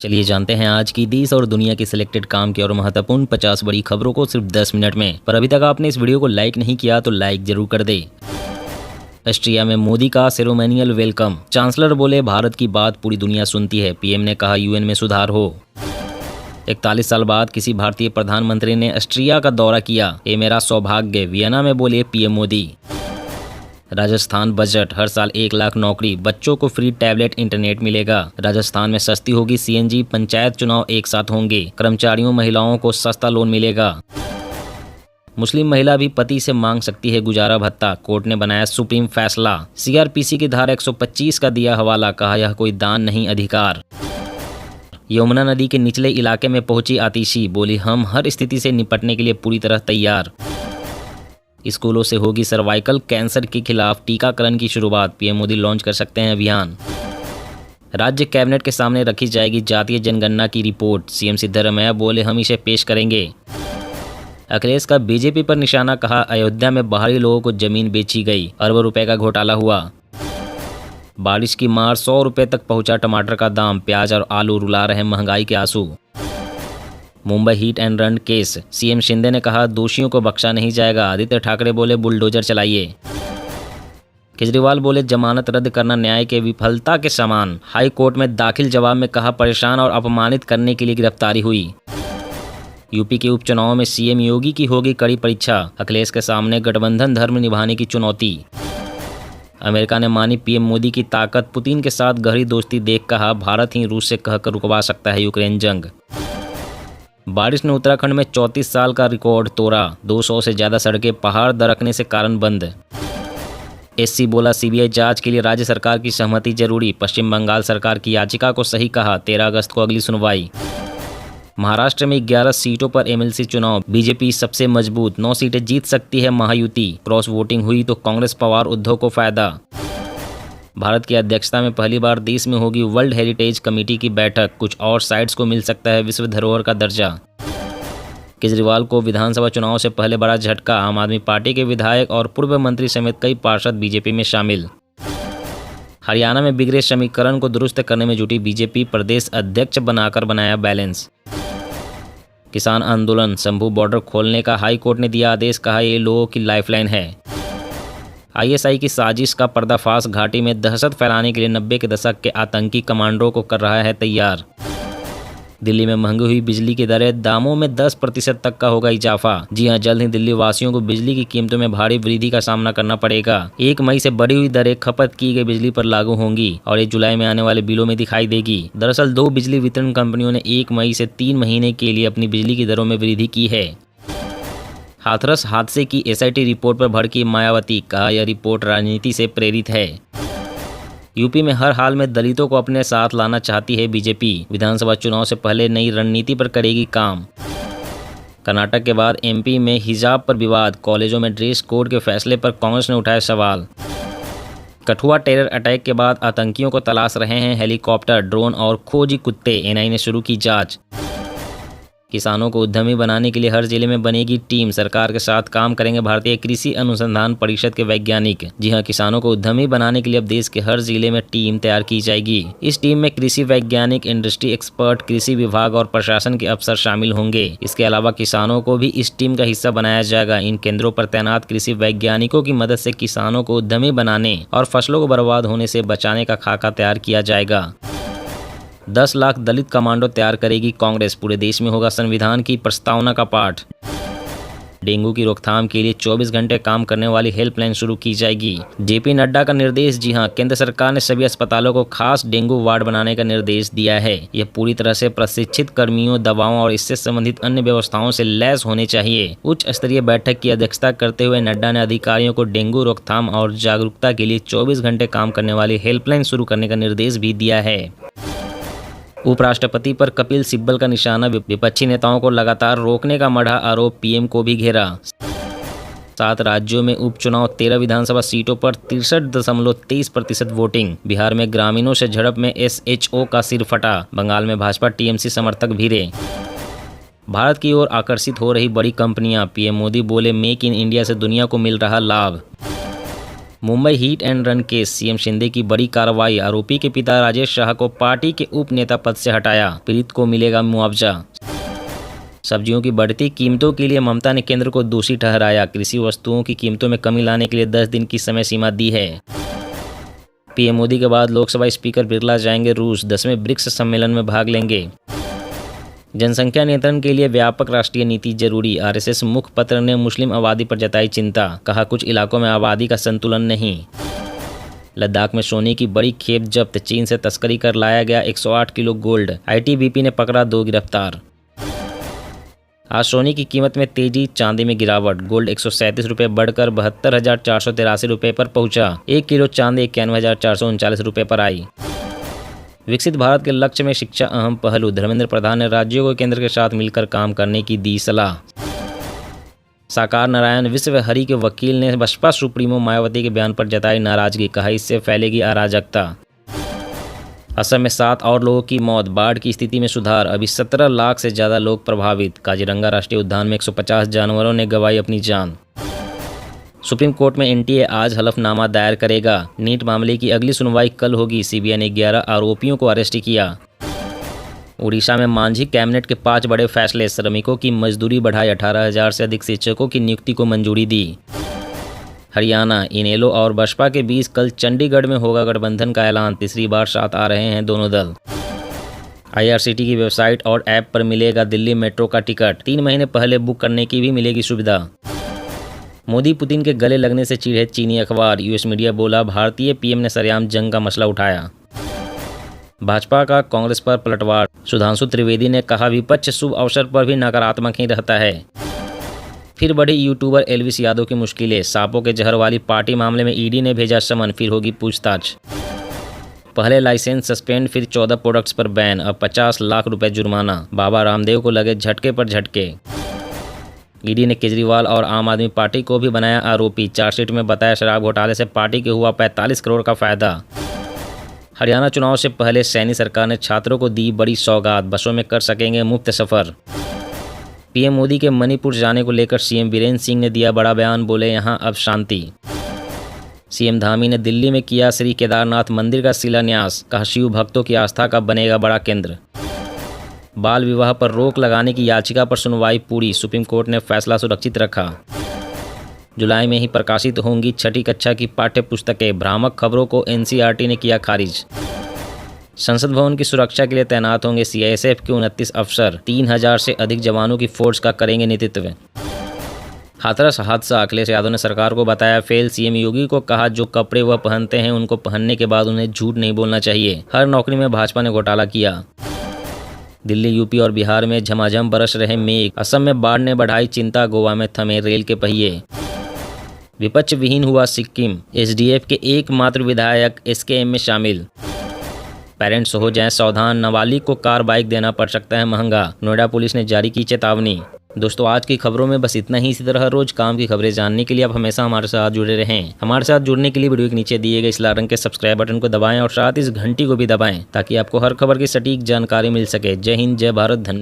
चलिए जानते हैं आज की देश और दुनिया की सिलेक्टेड काम की और महत्वपूर्ण 50 बड़ी खबरों को सिर्फ 10 मिनट में। पर अभी तक आपने इस वीडियो को लाइक नहीं किया तो लाइक जरूर कर दे। ऑस्ट्रिया में मोदी का सेरेमोनियल वेलकम। चांसलर बोले भारत की बात पूरी दुनिया सुनती है। पीएम ने कहा यूएन में सुधार हो। 41 साल बाद किसी भारतीय प्रधानमंत्री ने ऑस्ट्रिया का दौरा किया, ये मेरा सौभाग्य, वियना में बोले पीएम मोदी। राजस्थान बजट, हर साल 1 लाख नौकरी, बच्चों को फ्री टैबलेट, इंटरनेट मिलेगा। राजस्थान में सस्ती होगी सीएनजी, पंचायत चुनाव एक साथ होंगे, कर्मचारियों महिलाओं को सस्ता लोन मिलेगा। मुस्लिम महिला भी पति से मांग सकती है गुजारा भत्ता, कोर्ट ने बनाया सुप्रीम फैसला। सीआरपीसी की धारा 125 का दिया हवाला, कहा यह कोई दान नहीं अधिकार। यमुना नदी के निचले इलाके में पहुंची आतिशी, बोली हम हर स्थिति से निपटने के लिए पूरी तरह तैयार। स्कूलों से होगी सर्वाइकल कैंसर के खिलाफ टीकाकरण की शुरुआत, पीएम मोदी लॉन्च कर सकते हैं अभियान। राज्य कैबिनेट के सामने रखी जाएगी जातीय जनगणना की रिपोर्ट, सीएम सिद्धरमैया बोले हम इसे पेश करेंगे। अखिलेश का बीजेपी पर निशाना, कहा अयोध्या में बाहरी लोगों को जमीन बेची गई, अरबों रुपए का घोटाला हुआ। बारिश की मार, 100 रुपए तक पहुंचा टमाटर का दाम, प्याज और आलू रुला रहे महंगाई के आंसू। Mumbai hit and run case, CM Shinde ने कहा दोषियों को बख्शा नहीं जाएगा, आदित्य ठाकरे बोले बुलडोजर चलाइए। केजरीवाल बोले जमानत रद्द करना न्याय के विफलता के समान। हाई कोर्ट में दाखिल जवाब में कहा परेशान और अपमानित करने के लिए गिरफ्तारी हुई। यूपी के उपचुनाव में सीएम योगी की होगी कड़ी परीक्षा, अखिलेश के सामने गठबंधन धर्म निभाने की चुनौती। अमेरिका ने मानी पीएम मोदी की ताकत, पुतिन के साथ गहरी दोस्ती देख कहा भारत ही रूस से कहकर रुकवा सकता है यूक्रेन जंग। बारिश ने उत्तराखंड में 34 साल का रिकॉर्ड तोड़ा, 200 से ज्यादा सड़कें पहाड़ दरकने से कारण बंद। एससी बोला सीबीआई जांच के लिए राज्य सरकार की सहमति जरूरी, पश्चिम बंगाल सरकार की याचिका को सही कहा, 13 अगस्त को अगली सुनवाई। महाराष्ट्र में 11 सीटों पर एमएलसी चुनाव, बीजेपी सबसे मजबूत, 9 सीटें जीत सकती है महायुति। क्रॉस वोटिंग हुई तो कांग्रेस पवार उद्धव को फायदा। भारत की अध्यक्षता में पहली बार देश में होगी वर्ल्ड हेरिटेज कमेटी की बैठक, कुछ और साइट्स को मिल सकता है विश्व धरोहर का दर्जा। केजरीवाल को विधानसभा चुनाव से पहले बड़ा झटका, आम आदमी पार्टी के विधायक और पूर्व मंत्री समेत कई पार्षद बीजेपी में शामिल। हरियाणा में बिगड़े समीकरण को दुरुस्त करने में जुटी बीजेपी, प्रदेश अध्यक्ष बनाकर बनाया बैलेंस। किसान आंदोलन, शंभू बॉर्डर खोलने का हाई कोर्ट ने दिया आदेश, कहा ये लोगों की लाइफलाइन है। आईएसआई की साजिश का पर्दाफाश, घाटी में दहशत फैलाने के लिए 90 के दशक के आतंकी कमांडरों को कर रहा है तैयार। दिल्ली में महंगी हुई बिजली की दरें, दामों में 10% तक का होगा इजाफा। जी हां, जल्द ही दिल्ली वासियों को बिजली की कीमतों में भारी वृद्धि का सामना करना पड़ेगा। 1 मई से बढ़ी हुई दरें खपत की गई बिजली पर लागू होंगी और ये जुलाई में आने वाले बिलों में दिखाई देगी। दरअसल 2 बिजली वितरण कंपनियों ने 1 मई से 3 महीने के लिए अपनी बिजली की दरों में वृद्धि की है। हाथरस हादसे की एसआईटी रिपोर्ट पर भड़की मायावती, कहा यह रिपोर्ट राजनीति से प्रेरित है। यूपी में हर हाल में दलितों को अपने साथ लाना चाहती है बीजेपी, विधानसभा चुनाव से पहले नई रणनीति पर करेगी काम। कर्नाटक के बाद एमपी में हिजाब पर विवाद, कॉलेजों में ड्रेस कोड के फैसले पर कांग्रेस ने उठाया सवाल। कठुआ टेरर अटैक के बाद आतंकियों को तलाश रहे हैं हेलीकॉप्टर, ड्रोन और खोजी कुत्ते, एनआई ने शुरू की जांच। किसानों को उद्यमी बनाने के लिए हर जिले में बनेगी टीम, सरकार के साथ काम करेंगे भारतीय कृषि अनुसंधान परिषद के वैज्ञानिक। जी हां, किसानों को उद्यमी बनाने के लिए अब देश के हर जिले में टीम तैयार की जाएगी। इस टीम में कृषि वैज्ञानिक, इंडस्ट्री एक्सपर्ट, कृषि विभाग और प्रशासन के अफसर शामिल होंगे। इसके अलावा किसानों को भी इस टीम का हिस्सा बनाया जाएगा। इन केंद्रों पर तैनात कृषि वैज्ञानिकों की मदद से किसानों को उद्यमी बनाने और फसलों को बर्बाद होने से बचाने का खाका तैयार किया जाएगा। 10 लाख दलित कमांडो तैयार करेगी कांग्रेस, पूरे देश में होगा संविधान की प्रस्तावना का पाठ। डेंगू की रोकथाम के लिए 24 घंटे काम करने वाली हेल्पलाइन शुरू की जाएगी। जेपी नड्डा का निर्देश, जी हां, केंद्र सरकार ने सभी अस्पतालों को खास डेंगू वार्ड बनाने का निर्देश दिया है। यह पूरी तरह से प्रशिक्षित कर्मियों, दवाओं और इससे संबंधित अन्य व्यवस्थाओं से लैस होने चाहिए। उच्च स्तरीय बैठक की अध्यक्षता करते हुए नड्डा ने अधिकारियों को डेंगू रोकथाम और जागरूकता के लिए 24 घंटे काम करने वाली हेल्पलाइन शुरू करने का निर्देश भी दिया है। उपराष्ट्रपति पर कपिल सिब्बल का निशाना, विपक्षी नेताओं को लगातार रोकने का मढ़ा आरोप, पीएम को भी घेरा। 7 राज्यों में उपचुनाव, 13 विधानसभा सीटों पर 63.23% वोटिंग। बिहार में ग्रामीणों से झड़प में एसएचओ का सिर फटा, बंगाल में भाजपा टीएमसी समर्थक भिड़े। भारत की ओर आकर्षित हो रही बड़ी कंपनियां, पीएम मोदी बोले मेक इन इंडिया से दुनिया को मिल रहा लाभ। Mumbai hit and run case, CM Shinde की बड़ी कार्रवाई, आरोपी के पिता राजेश शाह को पार्टी के उप नेता पद से हटाया, पीड़ित को मिलेगा मुआवजा। सब्जियों की बढ़ती कीमतों के लिए ममता ने केंद्र को दोषी ठहराया, कृषि वस्तुओं की कीमतों में कमी लाने के लिए 10 दिन की समय सीमा दी है। पीएम मोदी के बाद लोकसभा स्पीकर बिरला जाएंगे रूस, 10वें ब्रिक्स सम्मेलन में भाग लेंगे। जनसंख्या नियंत्रण के लिए व्यापक राष्ट्रीय नीति जरूरी, आरएसएस मुखपत्र ने मुस्लिम आबादी पर जताई चिंता, कहा कुछ इलाकों में आबादी का संतुलन नहीं। लद्दाख में सोने की बड़ी खेप जब्त, चीन से तस्करी कर लाया गया 108 किलो गोल्ड, आईटीबीपी ने पकड़ा 2 गिरफ्तार। आज सोने की कीमत में तेजी, चांदी में गिरावट, गोल्ड 137 रुपये बढ़कर 72,483 रुपये पर पहुंचा, 1 किलो चांदी 91,439 रुपये पर आई। विकसित भारत के लक्ष्य में शिक्षा अहम पहलू, धर्मेंद्र प्रधान ने राज्यों को केंद्र के साथ मिलकर काम करने की दी सलाह। साकार नारायण विश्व हरि के वकील ने बसपा सुप्रीमो मायावती के बयान पर जताई नाराजगी, कहा इससे फैलेगी अराजकता। असम में 7 और लोगों की मौत, बाढ़ की स्थिति में सुधार, अभी 17 लाख से ज़्यादा लोग प्रभावित। काजीरंगा राष्ट्रीय उद्यान में 150 जानवरों ने गंवाई अपनी जान। सुप्रीम कोर्ट में एनटीए आज हलफनामा दायर करेगा, नीट मामले की अगली सुनवाई कल होगी, सीबीआई ने 11 आरोपियों को अरेस्ट किया। उड़ीसा में मांझी कैबिनेट के 5 बड़े फैसले, श्रमिकों की मजदूरी बढ़ाई, 18,000 से अधिक शिक्षकों की नियुक्ति को मंजूरी दी। हरियाणा, इनेलो और बसपा के बीच कल चंडीगढ़ में होगा गठबंधन का ऐलान, तीसरी बार साथ आ रहे हैं दोनों दल। आईआरसीटी की वेबसाइट और ऐप पर मिलेगा दिल्ली मेट्रो का टिकट, 3 महीने पहले बुक करने की भी मिलेगी सुविधा। मोदी पुतिन के गले लगने से चिढ़े चीनी अखबार, यूएस मीडिया बोला भारतीय पीएम ने सरेआम जंग का मसला उठाया। भाजपा का कांग्रेस पर पलटवार, सुधांशु त्रिवेदी ने कहा विपक्ष शुभ अवसर पर भी नकारात्मक ही रहता है। फिर बढ़ी यूट्यूबर एल्विस यादव की मुश्किलें, सांपों के जहर वाली पार्टी मामले में ईडी ने भेजा समन, फिर होगी पूछताछ। पहले लाइसेंस सस्पेंड, फिर 14 प्रोडक्ट्स पर बैन, अब 50 लाख रुपए जुर्माना, बाबा रामदेव को लगे झटके पर झटके। ईडी ने केजरीवाल और आम आदमी पार्टी को भी बनाया आरोपी, चार्जशीट में बताया शराब घोटाले से पार्टी को हुआ 45 करोड़ का फायदा। हरियाणा चुनाव से पहले सैनी सरकार ने छात्रों को दी बड़ी सौगात, बसों में कर सकेंगे मुफ्त सफर। पीएम मोदी के मणिपुर जाने को लेकर सीएम बीरेन्द्र सिंह ने दिया बड़ा बयान, बोले यहां अब शांति। सीएम धामी ने दिल्ली में किया श्री केदारनाथ मंदिर का शिलान्यास, कहा शिव भक्तों की आस्था का बनेगा बड़ा केंद्र। बाल विवाह पर रोक लगाने की याचिका पर सुनवाई पूरी, सुप्रीम कोर्ट ने फैसला सुरक्षित रखा। जुलाई में ही प्रकाशित होंगी 6ठी कक्षा की पाठ्य पुस्तकें, भ्रामक खबरों को एनसीईआरटी ने किया खारिज। संसद भवन की सुरक्षा के लिए तैनात होंगे सीआईएसएफ के 29 अफसर, 3000 से अधिक जवानों की फोर्स का करेंगे नेतृत्व। हाथरस हादसा, अखिलेश यादव ने सरकार को बताया फेल, सीएम योगी को कहा जो कपड़े वह पहनते हैं उनको पहनने के बाद उन्हें झूठ नहीं बोलना चाहिए, हर नौकरी में भाजपा ने घोटाला किया। दिल्ली, यूपी और बिहार में झमाझम बरस रहे मेघ, असम में बाढ़ ने बढ़ाई चिंता, गोवा में थमे रेल के पहिए। विपक्ष विहीन हुआ सिक्किम, एसडीएफ के एकमात्र विधायक एसकेएम में शामिल। पेरेंट्स हो जाएं सावधान, नाबालिग को कार बाइक देना पड़ सकता है महंगा, नोएडा पुलिस ने जारी की चेतावनी। दोस्तों आज की खबरों में बस इतना ही। इसी तरह रोज काम की खबरें जानने के लिए आप हमेशा हमारे साथ जुड़े रहें। हमारे साथ जुड़ने के लिए वीडियो के नीचे दिए गए इस लाल रंग के सब्सक्राइब बटन को दबाएं और साथ इस घंटी को भी दबाएं ताकि आपको हर खबर की सटीक जानकारी मिल सके। जय हिंद, जय भारत, धन्यवाद।